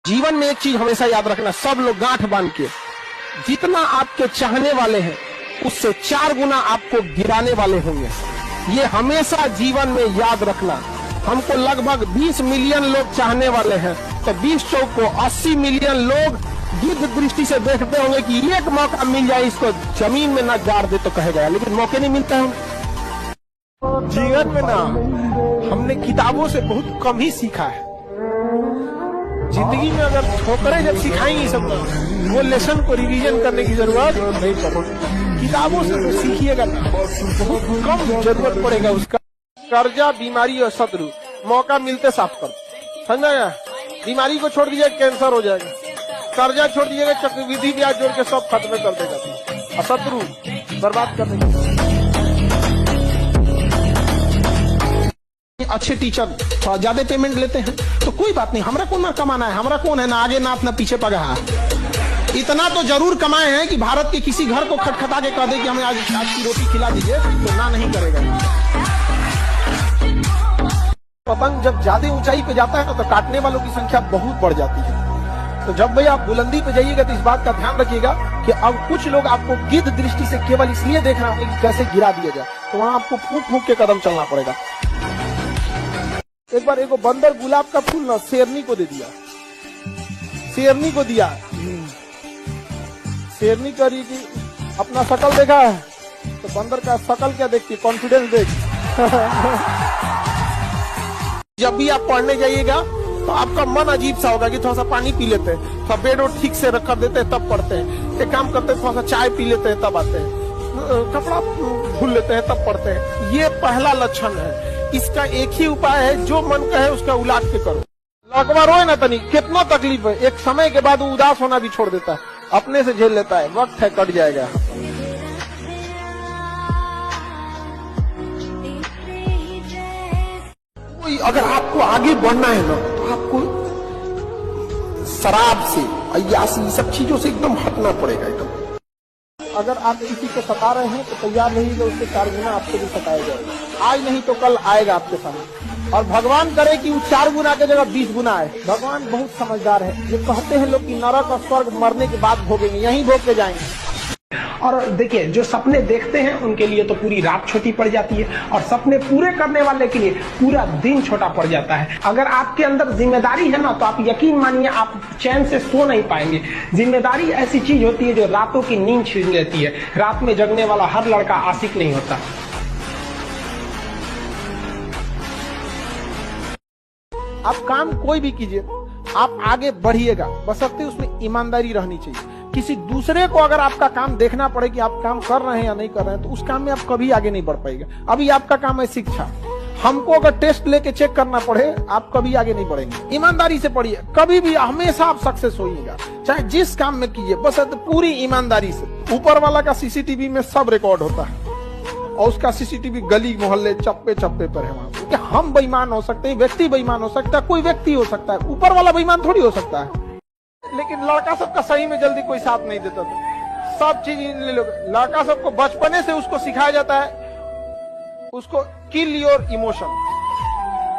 जीवन में एक चीज हमेशा याद रखना, सब लोग गांठ बांध के, जितना आपके चाहने वाले हैं उससे 4 गुना आपको गिराने वाले होंगे। ये हमेशा जीवन में याद रखना। हमको लगभग 20 मिलियन लोग चाहने वाले हैं, तो 20 चौक को 80 मिलियन लोग गिद्ध दृष्टि से देखते होंगे कि एक मौका मिल जाए, इसको जमीन में न गाड़ दे तो कहेगा, लेकिन मौके नहीं मिलते हैं। जीवन में ना हमने किताबों से बहुत कम ही सीखा है। जिंदगी में अगर ठोकरें जब सिखाएंगी सब, वो लेसन को रिवीजन करने की जरूरत नहीं पड़ेगी। किताबों से तो सीखिएगा ना, बहुत कम जरूरत पड़ेगा उसका। कर्जा, बीमारी और शत्रु मौका मिलते साफ कर, समझा? बीमारी को छोड़ दीजिए, कैंसर हो जाएगा। कर्जा छोड़ दीजिएगा, चक्रवृद्धि ब्याज जोड़ के सब खत्म कर देगा। और शत्रु बर्बाद कर देगा। अच्छे टीचर थोड़ा ज्यादा पेमेंट लेते हैं तो कोई बात नहीं, हमरा कौन ना कमाना है, हमरा कौन है ना आगे नाथ ना पीछे पगहा। इतना तो जरूर कमाए हैं कि भारत के किसी घर को खटखटा के कह दे कि हमें आज की रोटी खिला दीजिए, तो ना नहीं करेगा। पतंग जब ज्यादा ऊंचाई पे जाता है ना, तो काटने वालों की संख्या बहुत बढ़ जाती है। तो जब भाई आप बुलंदी पे जाइएगा तो इस बात का ध्यान रखिएगा कि अब कुछ लोग आपको गिद्ध दृष्टि से केवल इसलिए देख रहे हैं कि कैसे गिरा दिया जाए, तो वहां आपको फूंक फूंक के कदम चलना पड़ेगा। एक बार एगो बंदर गुलाब का फूल ना शेरनी को दे दिया, शेरनी को दिया। शेरनी करी कि अपना शकल देखा है, तो बंदर का शकल क्या देखती है, कॉन्फिडेंस देख। जब भी आप पढ़ने जाइएगा तो आपका मन अजीब सा होगा कि थोड़ा सा पानी पी लेते हैं, थोड़ा बेड और ठीक से रख देते हैं तब पढ़ते हैं, एक काम करते हैं थोड़ा सा चाय पी लेते हैं तब आते हैं, कपड़ा धुल लेते हैं तब पढ़ते हैं। ये पहला लक्षण है। इसका एक ही उपाय है, जो मन कहे उसका उलाट के करो। लकवा रोए ना तनी, कितना तकलीफ है, एक समय के बाद वो उदास होना भी छोड़ देता है, अपने से झेल लेता है। वक्त है, कट जाएगा। कोई अगर आपको आगे बढ़ना है ना, तो आपको शराब से, अय्यासी, सब चीजों से एकदम हटना पड़ेगा एकदम। अगर आप किसी को सता रहे हैं तो तैयार रहिएगा, उससे 4 गुना आपको भी सताया जाएगा। आज नहीं तो कल आएगा आपके सामने, और भगवान करे कि वो 4 गुना के जगह 20 गुना आए। भगवान बहुत समझदार है। ये कहते हैं लोग कि नरक और स्वर्ग मरने के बाद भोगेंगे, यहीं भोग के जाएंगे। और देखिए, जो सपने देखते हैं उनके लिए तो पूरी रात छोटी पड़ जाती है, और सपने पूरे करने वाले के लिए पूरा दिन छोटा पड़ जाता है। अगर आपके अंदर जिम्मेदारी है ना, तो आप यकीन मानिए आप चैन से सो नहीं पाएंगे। जिम्मेदारी ऐसी चीज होती है जो रातों की नींद छीन लेती है। रात में जगने वाला हर लड़का आशिक नहीं होता। आप काम कोई भी कीजिए, आप आगे बढ़िएगा, बशर्ते उसमें ईमानदारी रहनी चाहिए। किसी दूसरे को अगर आपका काम देखना पड़े कि आप काम कर रहे हैं या नहीं कर रहे हैं, तो उस काम में आप कभी आगे नहीं बढ़ पाएगा। अभी आपका काम है शिक्षा, हमको अगर टेस्ट लेके चेक करना पड़े, आप कभी आगे नहीं बढ़ेंगे। ईमानदारी से पढ़िए, कभी भी हमेशा आप सक्सेस होइएगा, चाहे जिस काम में कीजिए, बस पूरी ईमानदारी से। ऊपर वाला का सीसीटीवी में सब रिकॉर्ड होता है, और उसका सीसीटीवी गली मोहल्ले चप्पे चप्पे पर है वहां। क्योंकि हम बेईमान हो सकते हैं, व्यक्ति बेईमान हो सकता है, कोई व्यक्ति हो सकता है, ऊपर वाला बेईमान थोड़ी हो सकता है। लेकिन लड़का सबका सही में जल्दी कोई साथ नहीं देता था। सब चीज लड़का सबको बचपने से उसको सिखाया जाता है, उसको किल योर इमोशन।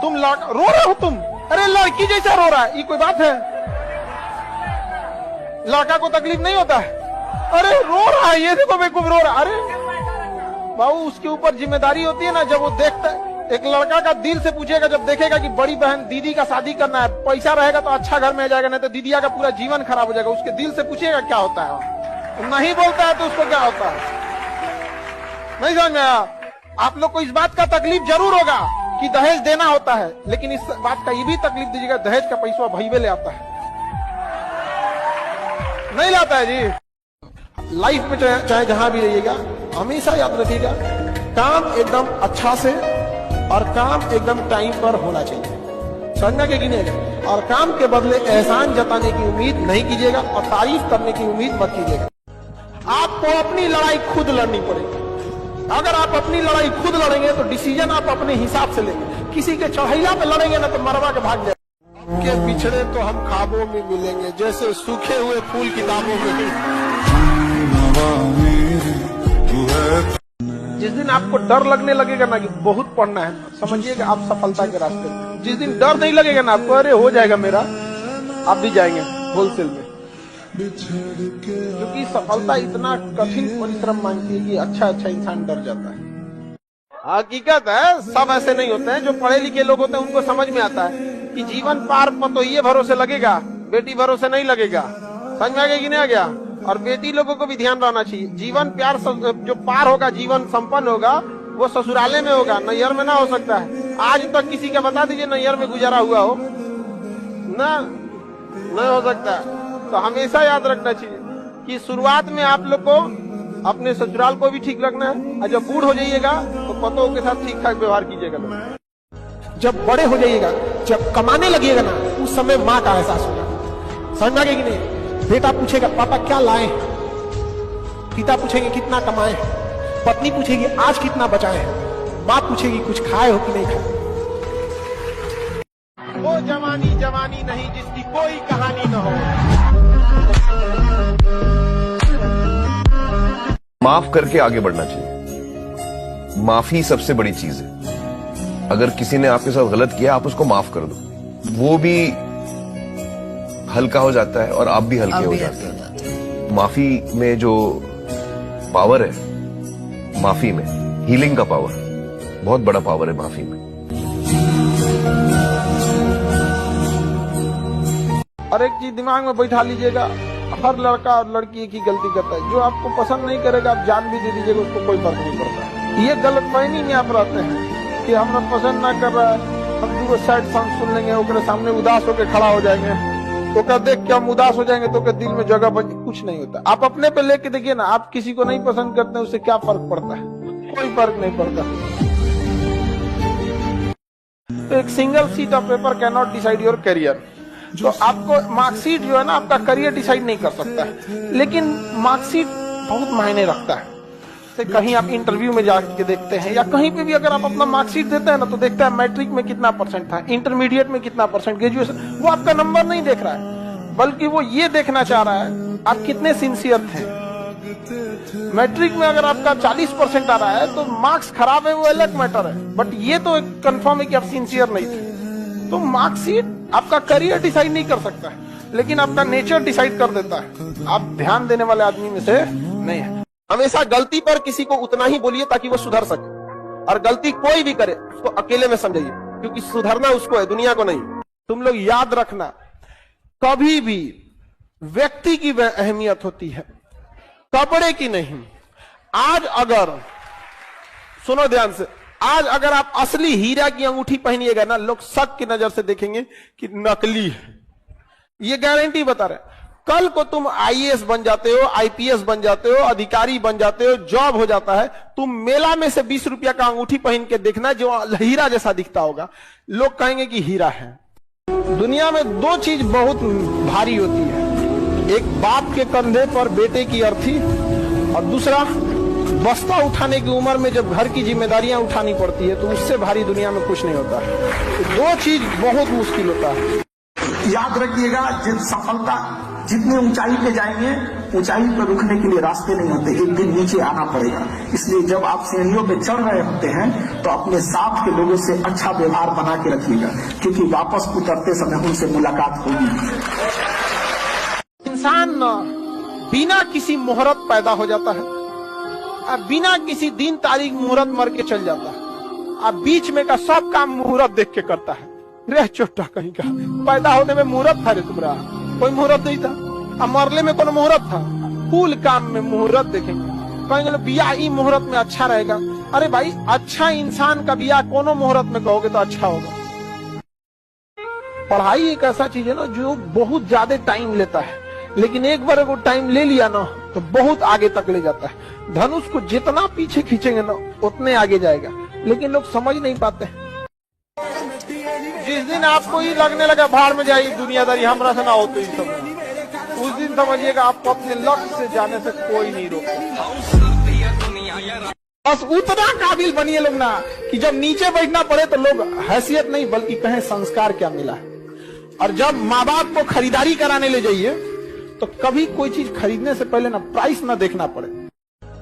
तुम लड़का रो रहे हो, तुम अरे लड़की जैसा रो रहा है, ये कोई बात है? लड़का को तकलीफ नहीं होता है, अरे रो रहा है, ये देखो बेवकूफ रो रहा है। अरे बाबू, उसके ऊपर जिम्मेदारी होती है ना। जब वो देखता है, एक लड़का का दिल से पूछेगा, जब देखेगा कि बड़ी बहन दीदी का शादी करना है, पैसा रहेगा तो अच्छा घर में आ जाएगा, नहीं तो दीदिया का पूरा जीवन खराब हो जाएगा। उसके दिल से पूछेगा क्या होता है, नहीं बोलता है तो उसको क्या होता है, नहीं समझ में आया? आप लोग को इस बात का तकलीफ जरूर होगा कि दहेज देना होता है, लेकिन इस बात का ये भी तकलीफ दीजिएगा, दहेज का पैसा भईवे ले आता है, नहीं लाता है जी। लाइफ में चाहे जहां भी रहिएगा, हमेशा याद रखिएगा, काम एकदम अच्छा से और काम एकदम टाइम पर होना चाहिए, समझना के गिनेगा। और काम के बदले एहसान जताने की उम्मीद नहीं कीजिएगा, और तारीफ करने की उम्मीद मत कीजिएगा। आपको अपनी लड़ाई खुद लड़नी पड़ेगी। अगर आप अपनी लड़ाई खुद लड़ेंगे तो डिसीजन आप अपने हिसाब से लेंगे। किसी के चढ़ैला पे लड़ेंगे ना, तो मरवा के भाग जाएंगे। के बिछड़े तो हम ख्वाबों में मिलेंगे, जैसे सूखे हुए फूल किताबों में। जिस दिन आपको डर लगने लगेगा ना कि बहुत पढ़ना है, समझिएगा आप सफलता के रास्ते। जिस दिन डर नहीं लगेगा ना आपको, अरे हो जाएगा मेरा, आप भी जाएंगे होलसेल में, क्योंकि सफलता इतना कठिन परिश्रम मांगती है कि अच्छा इंसान डर जाता है। हकीकत है, सब ऐसे नहीं होते हैं। जो पढ़े लिखे लोग होते हैं उनको समझ में आता है कि जीवन पार पतोहिए भरोसे लगेगा, बेटी भरोसे नहीं लगेगा। समझ में आ गया कि नहीं आ गया? और बेटी लोगों को भी ध्यान रहना चाहिए, जीवन प्यार जो पार होगा, जीवन संपन्न होगा, वो ससुराले में होगा, नैहर में ना हो सकता है। आज तक किसी का बता दीजिए नैहर में गुजारा हुआ हो ना, नहीं हो सकता। तो हमेशा याद रखना चाहिए कि शुरुआत में आप लोग को अपने ससुराल को भी ठीक रखना है, और जब बूढ़ हो जाइएगा तो पतों के साथ ठीक ठाक व्यवहार कीजिएगा। जब बड़े हो जाइएगा, जब कमाने लगिएगा ना, उस समय माँ का एहसास होगा। समझ में आ गया कि नहीं? बेटा पूछेगा पापा क्या लाए, पिता पूछेंगे कितना कमाए, पत्नी पूछेगी आज कितना बचाए, माँ पूछेगी कुछ खाए हो कि नहीं खाए। वो जवानी जवानी नहीं जिसकी कोई कहानी न हो। माफ करके आगे बढ़ना चाहिए। माफी सबसे बड़ी चीज है। अगर किसी ने आपके साथ गलत किया, आप उसको माफ कर दो, वो भी हल्का हो जाता है और आप भी हल्के हो जाते हैं। माफी में जो पावर है, माफी में हीलिंग का पावर, बहुत बड़ा पावर है माफी में। और एक चीज दिमाग में बैठा लीजिएगा, हर लड़का और लड़की एक ही गलती करता है। जो आपको पसंद नहीं करेगा, आप जान भी दे दीजिएगा, उसको कोई फर्क नहीं पड़ता। ये गलतफहमी में आप रहते हैं कि हमें पसंद ना कर रहा है, हम दूसरे सैड सॉन्ग सुन लेंगे, ओकरे सामने उदास होकर खड़ा हो जाएंगे, तो क्या देख के हम उदास हो जाएंगे, तो क्या दिल में जगह बच, कुछ नहीं होता। आप अपने पे लेके देखिए ना, आप किसी को नहीं पसंद करते हैं, उससे क्या फर्क पड़ता है? कोई फर्क नहीं पड़ता। तो एक single seat of paper can not decide your career. तो आपको मार्कशीट जो है ना, आपका करियर डिसाइड नहीं कर सकता है, लेकिन मार्कशीट बहुत मायने रखता है। से कहीं आप इंटरव्यू में जाके देखते हैं, या कहीं पे भी अगर आप अपना मार्कशीट देते हैं ना, तो देखता है मैट्रिक में कितना परसेंट था, इंटरमीडिएट में कितना परसेंट, ग्रेजुएशन। वो आपका नंबर नहीं देख रहा है, बल्कि वो ये देखना चाह रहा है आप कितने सिंसियर थे। मैट्रिक में अगर आपका 40% आ रहा है तो मार्क्स खराब है, वो अलग मैटर है, बट ये तो कंफर्म है कि आप सिंसियर नहीं थे। तो मार्कशीट आपका करियर डिसाइड नहीं कर सकता है, लेकिन आपका नेचर डिसाइड कर देता है। आप ध्यान देने वाले आदमी में से नहीं है। हमेशा गलती पर किसी को उतना ही बोलिए ताकि वो सुधर सके, और गलती कोई भी करे उसको अकेले में समझिए, क्योंकि सुधरना उसको है, दुनिया को नहीं। तुम लोग याद रखना, कभी भी व्यक्ति की अहमियत होती है, कपड़े की नहीं। आज अगर, सुनो ध्यान से, आज अगर आप असली हीरा की अंगूठी पहनिएगा ना, लोग शक की नजर से देखेंगे कि नकली है। ये गारंटी बता रहे। कल को तुम आईएएस बन जाते हो, आईपीएस बन जाते हो, अधिकारी बन जाते हो, जॉब हो जाता है, तुम मेला में से 20 रुपया का अंगूठी पहन के देखना, जो हीरा जैसा दिखता होगा, लोग कहेंगे कि हीरा है। दुनिया में दो चीज बहुत भारी होती है, एक बाप के कंधे पर बेटे की अर्थी, और दूसरा बस्ता उठाने की उम्र में जब घर की जिम्मेदारियां उठानी पड़ती है, तो उससे भारी दुनिया में कुछ नहीं होता है। दो चीज बहुत मुश्किल होता है। याद रखिएगा, जब सफलता जितनी ऊंचाई पे जाएंगे, ऊंचाई पर रुकने के लिए रास्ते नहीं होते, एक दिन नीचे आना पड़ेगा। इसलिए जब आप सीढ़ियों पे चढ़ रहे होते हैं, तो अपने साथ के लोगों से अच्छा व्यवहार बना के रखिएगा, क्योंकि वापस उतरते समय उनसे मुलाकात होगी। इंसान बिना किसी मुहूर्त पैदा हो जाता है, बिना किसी दिन तारीख मुहूर्त मर के चल जाता है। अब बीच में का सब काम मुहूर्त देख के करता है। रह चोटा कहीं का, पैदा होने में मुहूर्त था रे तुम्हारा? कोई मुहूर्त नहीं था। अब मरले में कौन मुहूर्त था? कुल काम में मुहूर्त देखेंगे, कहेंगे बिया ई मुहूर्त में अच्छा रहेगा। अरे भाई, अच्छा इंसान का बिया कोनो मुहूर्त में कहोगे तो अच्छा होगा। पढ़ाई एक ऐसा चीज है ना, जो बहुत ज्यादा टाइम लेता है, लेकिन एक बार अगर टाइम ले लिया ना, तो बहुत आगे तक ले जाता है। धनुष को जितना पीछे खींचेंगे ना, उतने आगे जाएगा, लेकिन लोग समझ नहीं पाते। जिस दिन आपको ही लगने लगा भाड़ में जाइए दुनियादारी हमरा से ना हो, तो उस दिन समझिएगा आपको अपने लक्ष्य से जाने से कोई नहीं रोकता। बस उतना काबिल बनिए लोग ना, कि जब नीचे बैठना पड़े तो लोग हैसियत नहीं बल्कि कहें संस्कार क्या मिला है। और जब माँ बाप को खरीदारी कराने ले जाइए, तो कभी कोई चीज खरीदने से पहले ना प्राइस ना देखना पड़े।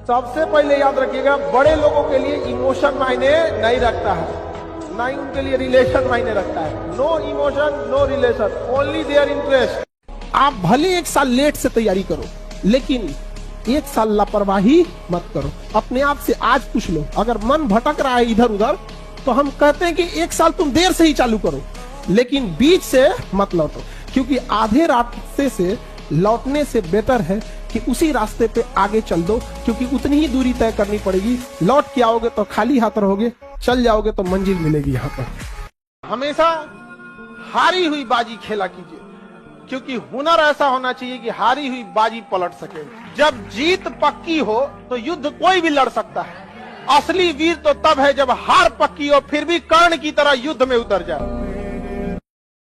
सबसे पहले याद रखिएगा, बड़े लोगों के लिए इमोशन मायने नहीं रखता है। ना ही उनके लिए रिलेशन मायने रखता है। No emotion, no relation, only their interest. आप भले 1 साल लेट से तैयारी करो, लेकिन 1 साल लापरवाही मत करो। अपने आप से आज पूछ लो, अगर मन भटक रहा है इधर उधर, तो हम कहते हैं कि 1 साल तुम देर से ही चालू करो, लेकिन बीच से मत लौटो, क्योंकि आधे रास्ते से लौटने से बेटर है कि उसी रास्ते पे आगे चल दो, क्योंकि उतनी ही दूरी तय करनी पड़ेगी। लौट के आओगे तो खाली हाथ रहोगे, चल जाओगे तो मंजिल मिलेगी यहाँ पर। हमेशा हारी हुई बाजी खेला कीजिए, क्योंकि हुनर ऐसा होना चाहिए कि हारी हुई बाजी पलट सके। जब जीत पक्की हो तो युद्ध कोई भी लड़ सकता है। असली वीर तो तब है जब हार पक्की हो, फिर भी कर्ण की तरह युद्ध में उतर जाए।